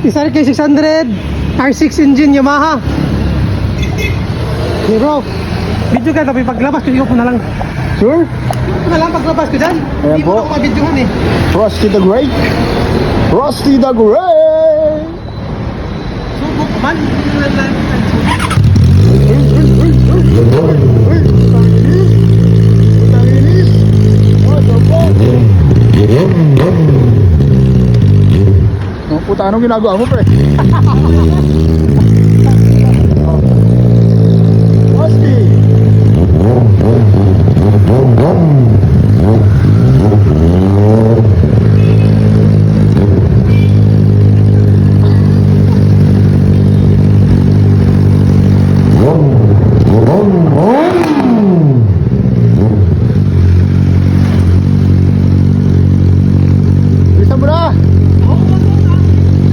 Isa kay 600 R6 engine Yamaha. Hey bro, video ka tapi paglabas ko ko na lang. Sure? Na lang paglabas ko dyan. Ayan Hindi mo po. ako mabidyohan eh. Rusty the Great. Rusty the Great. Subok man. Oh, puta, anong ginagawa mo, pre?